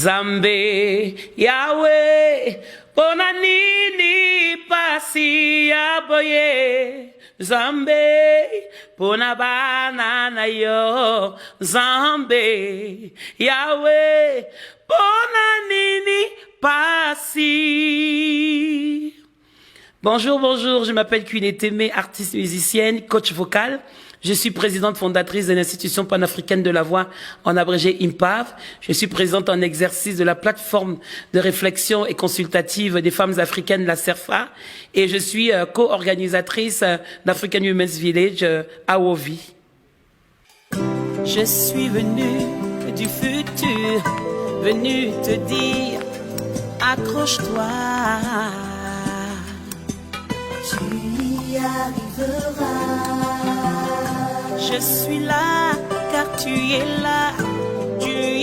Zambe, Yahweh, Bonanini, Pasi, Aboye, Zambe, Bonabana, yo, Zambe, Yahweh, Bonanini, Pasi. Bonjour, bonjour, je m'appelle Queen Témé, artiste musicienne, coach vocal. Je suis présidente fondatrice de l'Institution panafricaine de la voix, en abrégé IMPAV. Je suis présidente en exercice de la plateforme de réflexion et consultative des femmes africaines, la CERFA. Et je suis co-organisatrice d'African Women's Village à Wovi. Je suis venue du futur, venue te dire, accroche-toi. Tu y arriveras. Je suis là, car tu es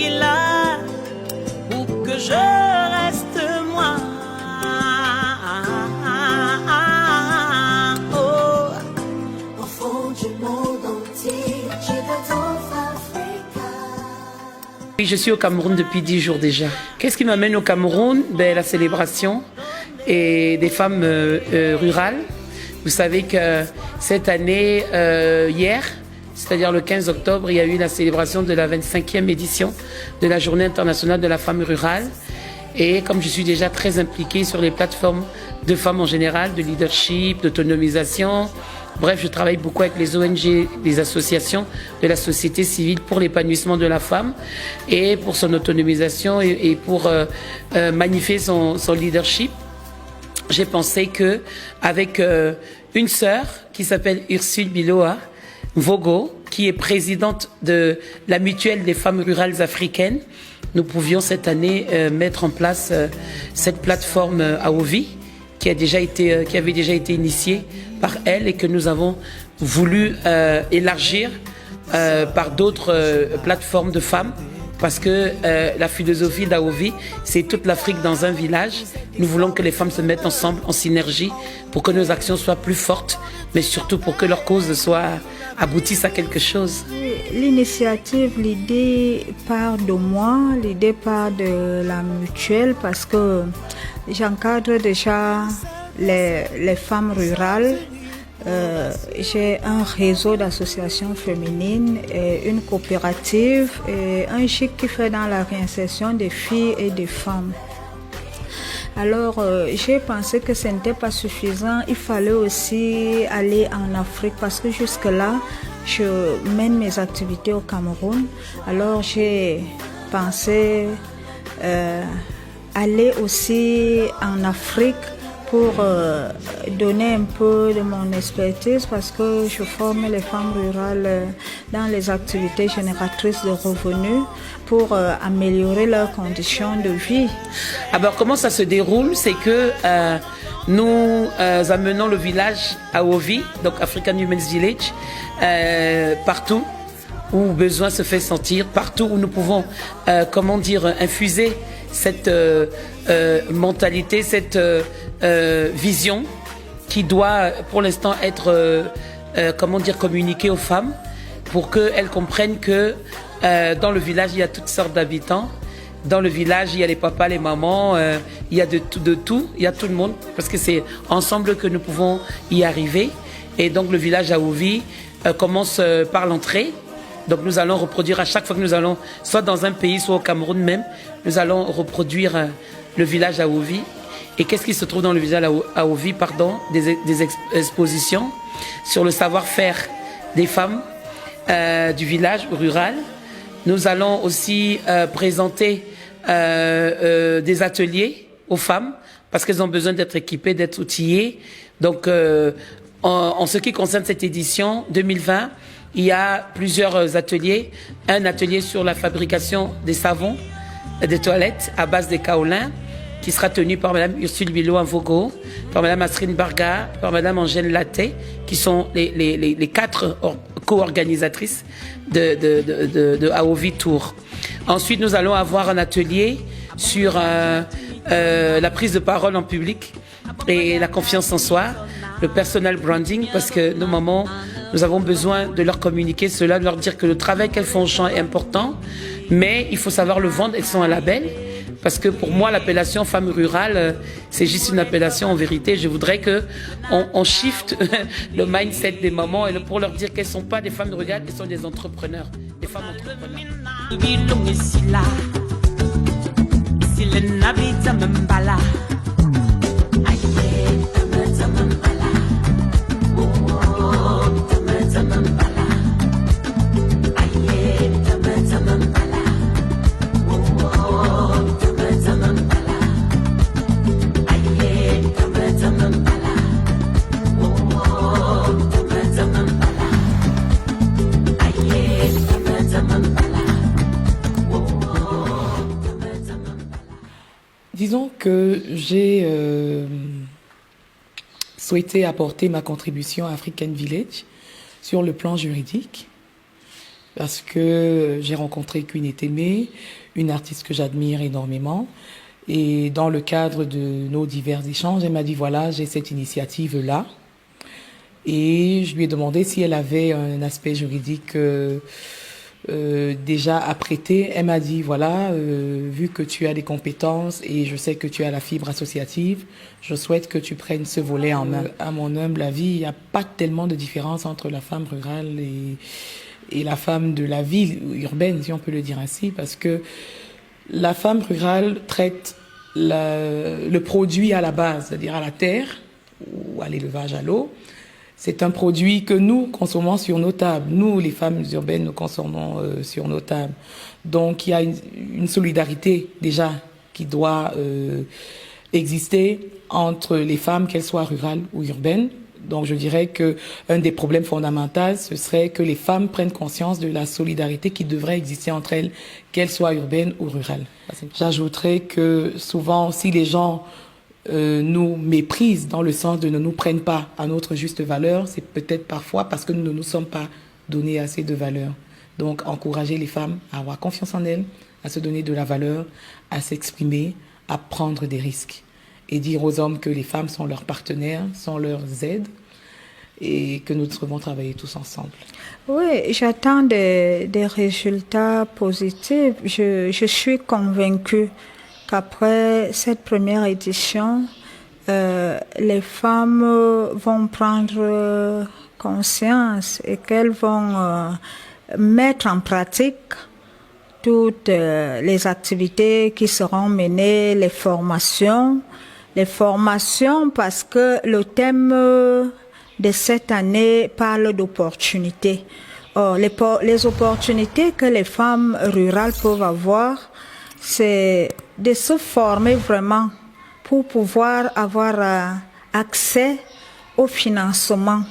là pour que je reste moi. Oh. Au fond du monde entier, j'ai besoin d'Afrique. Oui, je suis au Cameroun depuis 10 jours déjà. Qu'est-ce qui m'amène au Cameroun? La célébration et des femmes rurales. Vous savez que cette année, hier, c'est-à-dire le 15 octobre, il y a eu la célébration de la 25e édition de la Journée internationale de la femme rurale. Et comme je suis déjà très impliquée sur les plateformes de femmes en général, de leadership, d'autonomisation, bref, je travaille beaucoup avec les ONG, les associations de la société civile pour l'épanouissement de la femme et pour son autonomisation et pour magnifier son leadership. J'ai pensé que avec une sœur qui s'appelle Ursule Biloa Vogo, qui est présidente de la mutuelle des femmes rurales africaines, nous pouvions cette année mettre en place cette plateforme à Wovi, qui avait déjà été initiée par elle et que nous avons voulu élargir par d'autres plateformes de femmes. Parce que la philosophie d'Awovi, c'est toute l'Afrique dans un village. Nous voulons que les femmes se mettent ensemble, en synergie, pour que nos actions soient plus fortes, mais surtout pour que leur cause aboutisse à quelque chose. L'initiative, l'idée part de moi, l'idée part de la mutuelle, parce que j'encadre déjà les femmes rurales. J'ai un réseau d'associations féminines, une coopérative et un GIC qui fait dans la réinsertion des filles et des femmes. Alors j'ai pensé que ce n'était pas suffisant, il fallait aussi aller en Afrique parce que jusque-là, je mène mes activités au Cameroun. Alors j'ai pensé aller aussi en Afrique pour donner un peu de mon expertise parce que je forme les femmes rurales dans les activités génératrices de revenus pour améliorer leurs conditions de vie. Alors comment ça se déroule? C'est que nous amenons le village à Wovi, donc African Women's Village, partout où besoin se fait sentir, partout où nous pouvons, infuser cette mentalité, cette vision qui doit pour l'instant être communiquée aux femmes pour qu'elles comprennent que dans le village il y a toutes sortes d'habitants. Dans le village il y a les papas, les mamans, il y a de tout, il y a tout le monde parce que c'est ensemble que nous pouvons y arriver. Et donc le village à Wovi commence par l'entrée. Donc nous allons reproduire à chaque fois que nous allons, soit dans un pays, soit au Cameroun même, nous allons reproduire le village à Wovi. Et qu'est-ce qui se trouve dans le village à Wovi? Des expositions sur le savoir-faire des femmes du village rural. Nous allons aussi présenter des ateliers aux femmes parce qu'elles ont besoin d'être équipées, d'être outillées. Donc en ce qui concerne cette édition 2020, il y a plusieurs ateliers. Un atelier sur la fabrication des savons, des toilettes à base de kaolin, qui sera tenu par Mme Ursule Biloa Vogo, par Mme Astrine Barga, par Mme Angèle Laté, qui sont les 4 co-organisatrices de Awovi Tour. Ensuite, nous allons avoir un atelier sur la prise de parole en public et la confiance en soi, le personal branding, parce que nos mamans, nous avons besoin de leur communiquer cela, de leur dire que le travail qu'elles font au champ est important, mais il faut savoir le vendre. Elles sont un label, Parce que pour moi, l'appellation femme rurale, c'est juste une appellation en vérité. Je voudrais qu'on shift le mindset des mamans pour leur dire qu'elles ne sont pas des femmes rurales, elles sont des entrepreneurs, des femmes entrepreneurs. Disons que j'ai souhaité apporter ma contribution à African Village sur le plan juridique parce que j'ai rencontré Queen Etemeh, une artiste que j'admire énormément. Et dans le cadre de nos divers échanges, elle m'a dit voilà, j'ai cette initiative-là. Et je lui ai demandé si elle avait un aspect juridique déjà apprêté. Elle m'a dit voilà, vu que tu as des compétences et je sais que tu as la fibre associative, je souhaite que tu prennes ce volet en main. À mon humble avis, il n'y a pas tellement de différence entre la femme rurale et la femme de la ville urbaine, si on peut le dire ainsi, parce que la femme rurale traite le produit à la base, c'est-à-dire à la terre ou à l'élevage à l'eau. C'est un produit que nous consommons sur nos tables. Nous, les femmes urbaines, nous consommons sur nos tables. Donc, il y a une solidarité déjà qui doit exister entre les femmes, qu'elles soient rurales ou urbaines. Donc, je dirais que un des problèmes fondamentaux, ce serait que les femmes prennent conscience de la solidarité qui devrait exister entre elles, qu'elles soient urbaines ou rurales. J'ajouterais que souvent, si les gens nous méprisent dans le sens de ne nous prennent pas à notre juste valeur, c'est peut-être parfois parce que nous ne nous sommes pas donné assez de valeur. Donc, encourager les femmes à avoir confiance en elles, à se donner de la valeur, à s'exprimer, à prendre des risques. Et dire aux hommes que les femmes sont leurs partenaires, sont leurs aides et que nous devons travailler tous ensemble. Oui, j'attends des résultats positifs. Je suis convaincue qu'après cette première édition, les femmes vont prendre conscience et qu'elles vont mettre en pratique toutes les activités qui seront menées, les formations parce que le thème de cette année parle d'opportunités. Or, les opportunités que les femmes rurales peuvent avoir, c'est de se former vraiment pour pouvoir avoir accès au financement.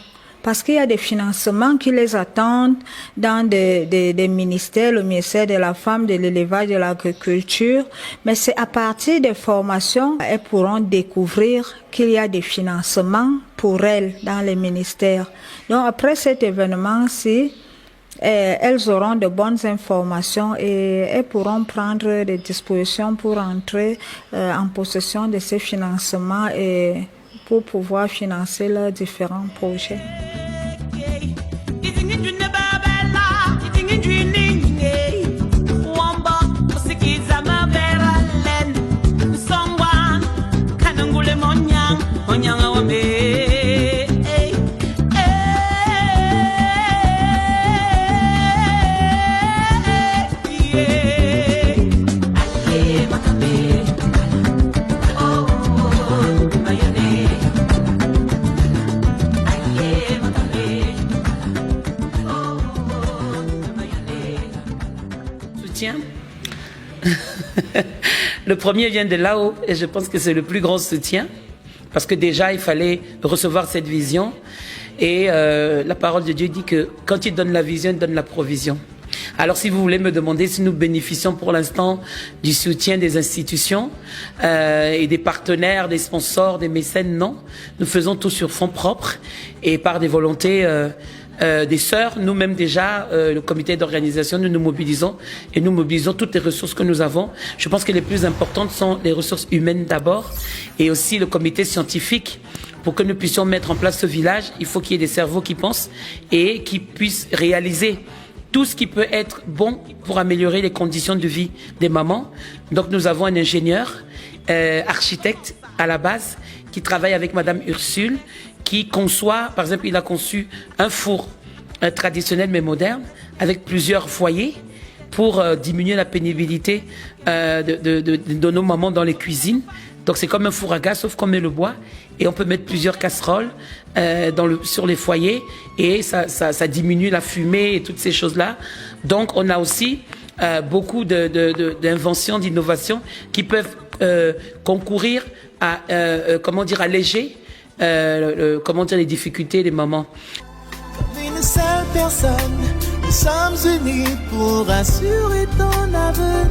Parce qu'il y a des financements qui les attendent dans des ministères, le ministère de la Femme, de l'Élevage, de l'Agriculture. Mais c'est à partir des formations qu'elles pourront découvrir qu'il y a des financements pour elles dans les ministères. Donc après cet événement-ci, elles auront de bonnes informations et elles pourront prendre des dispositions pour entrer en possession de ces financements et pour pouvoir financer leurs différents projets. Le premier vient de là-haut et je pense que c'est le plus grand soutien parce que déjà il fallait recevoir cette vision et la parole de Dieu dit que quand il donne la vision, il donne la provision. Alors si vous voulez me demander si nous bénéficions pour l'instant du soutien des institutions et des partenaires, des sponsors, des mécènes, non. Nous faisons tout sur fonds propres et par des volontés des sœurs, nous-mêmes déjà, le comité d'organisation, nous nous mobilisons et nous mobilisons toutes les ressources que nous avons. Je pense que les plus importantes sont les ressources humaines d'abord et aussi le comité scientifique. Pour que nous puissions mettre en place ce village, il faut qu'il y ait des cerveaux qui pensent et qui puissent réaliser tout ce qui peut être bon pour améliorer les conditions de vie des mamans. Donc nous avons un ingénieur, architecte à la base, qui travaille avec Madame Ursule, qui conçoit, par exemple, il a conçu un four traditionnel mais moderne, avec plusieurs foyers pour diminuer la pénibilité de nos mamans dans les cuisines. Donc c'est comme un four à gaz, sauf qu'on met le bois et on peut mettre plusieurs casseroles sur les foyers et ça diminue la fumée et toutes ces choses-là. Donc on a aussi beaucoup d'inventions, d'innovations qui peuvent concourir à alléger les difficultés des mamans. Comme une seule personne, nous sommes unis pour assurer ton avenir.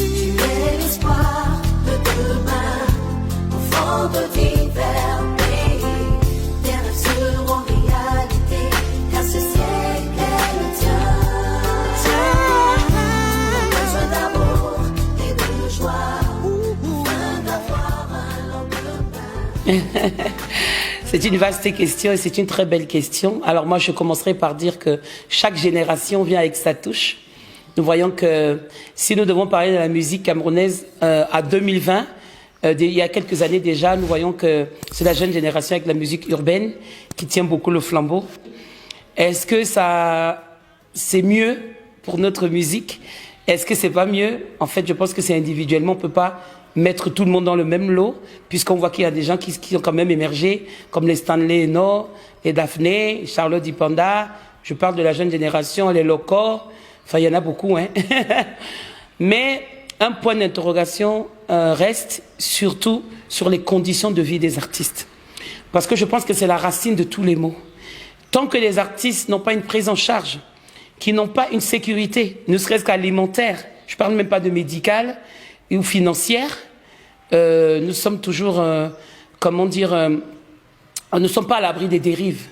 Tu es l'espoir de demain, enfant de divers pays. Tes rêves seront réalité, car ce ciel est le tien. Besoin d'amour et de joie, besoin d'avoir un lendemain. C'est une vaste question et c'est une très belle question. Alors moi, je commencerai par dire que chaque génération vient avec sa touche. Nous voyons que si nous devons parler de la musique camerounaise à 2020, il y a quelques années déjà, nous voyons que c'est la jeune génération avec la musique urbaine qui tient beaucoup le flambeau. Est-ce que c'est mieux pour notre musique? Est-ce que c'est pas mieux? En fait, je pense que c'est individuellement, on peut pas mettre tout le monde dans le même lot, puisqu'on voit qu'il y a des gens qui ont quand même émergé, comme les Stanley Eno, les Daphné, Charlotte Dipanda. Je parle de la jeune génération, les locaux. Enfin, il y en a beaucoup, hein. Mais un point d'interrogation reste surtout sur les conditions de vie des artistes. Parce que je pense que c'est la racine de tous les maux. Tant que les artistes n'ont pas une prise en charge, qui n'ont pas une sécurité, ne serait-ce qu'alimentaire, je ne parle même pas de médicale ou financière, nous sommes toujours, nous ne sommes pas à l'abri des dérives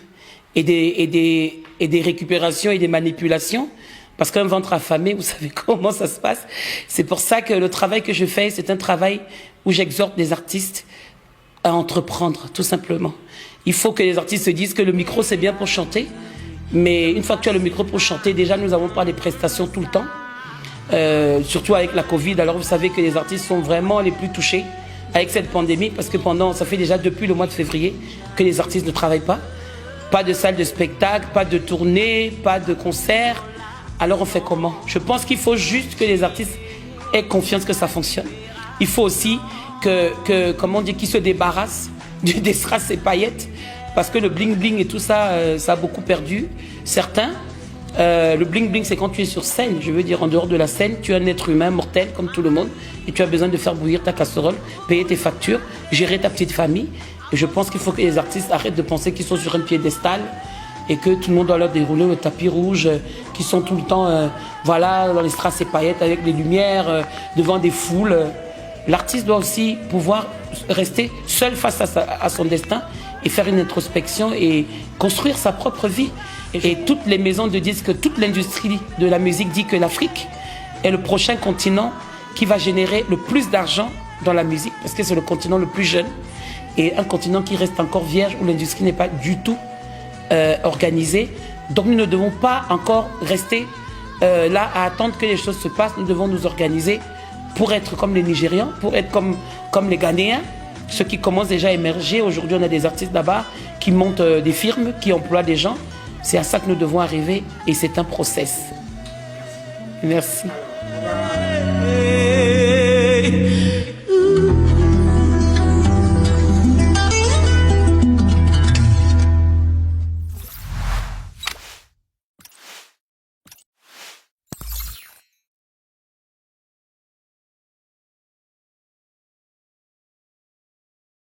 et des récupérations et des manipulations, parce qu'un ventre affamé, vous savez comment ça se passe. C'est pour ça que le travail que je fais, c'est un travail où j'exhorte les artistes à entreprendre, tout simplement. Il faut que les artistes se disent que le micro, c'est bien pour chanter, mais une fois que tu as le micro pour chanter, déjà, nous n'avons pas des prestations tout le temps. Surtout avec la Covid. Alors vous savez que les artistes sont vraiment les plus touchés avec cette pandémie, parce que ça fait déjà depuis le mois de février que les artistes ne travaillent pas. Pas de salle de spectacle, pas de tournée, pas de concert. Alors on fait comment? Je pense qu'il faut juste que les artistes aient confiance que ça fonctionne. Il faut aussi qu'ils se débarrassent des strass et paillettes, parce que le bling bling et tout ça, ça a beaucoup perdu certains. Le bling bling, c'est quand tu es sur scène, je veux dire en dehors de la scène, tu es un être humain mortel comme tout le monde et tu as besoin de faire bouillir ta casserole, payer tes factures, gérer ta petite famille. Et je pense qu'il faut que les artistes arrêtent de penser qu'ils sont sur un piédestal et que tout le monde doit leur dérouler le tapis rouge, qu'ils sont tout le temps dans les strass et paillettes avec les lumières, devant des foules. L'artiste doit aussi pouvoir rester seul face à son destin et faire une introspection et construire sa propre vie. Et toutes les maisons de disques, toute l'industrie de la musique dit que l'Afrique est le prochain continent qui va générer le plus d'argent dans la musique, parce que c'est le continent le plus jeune et un continent qui reste encore vierge, où l'industrie n'est pas du tout organisée. Donc nous ne devons pas encore rester là à attendre que les choses se passent. Nous devons nous organiser pour être comme les Nigérians, pour être comme les Ghanéens, ceux qui commencent déjà à émerger. Aujourd'hui, on a des artistes là-bas qui montent des firmes, qui emploient des gens. C'est à ça que nous devons arriver et c'est un process. Merci.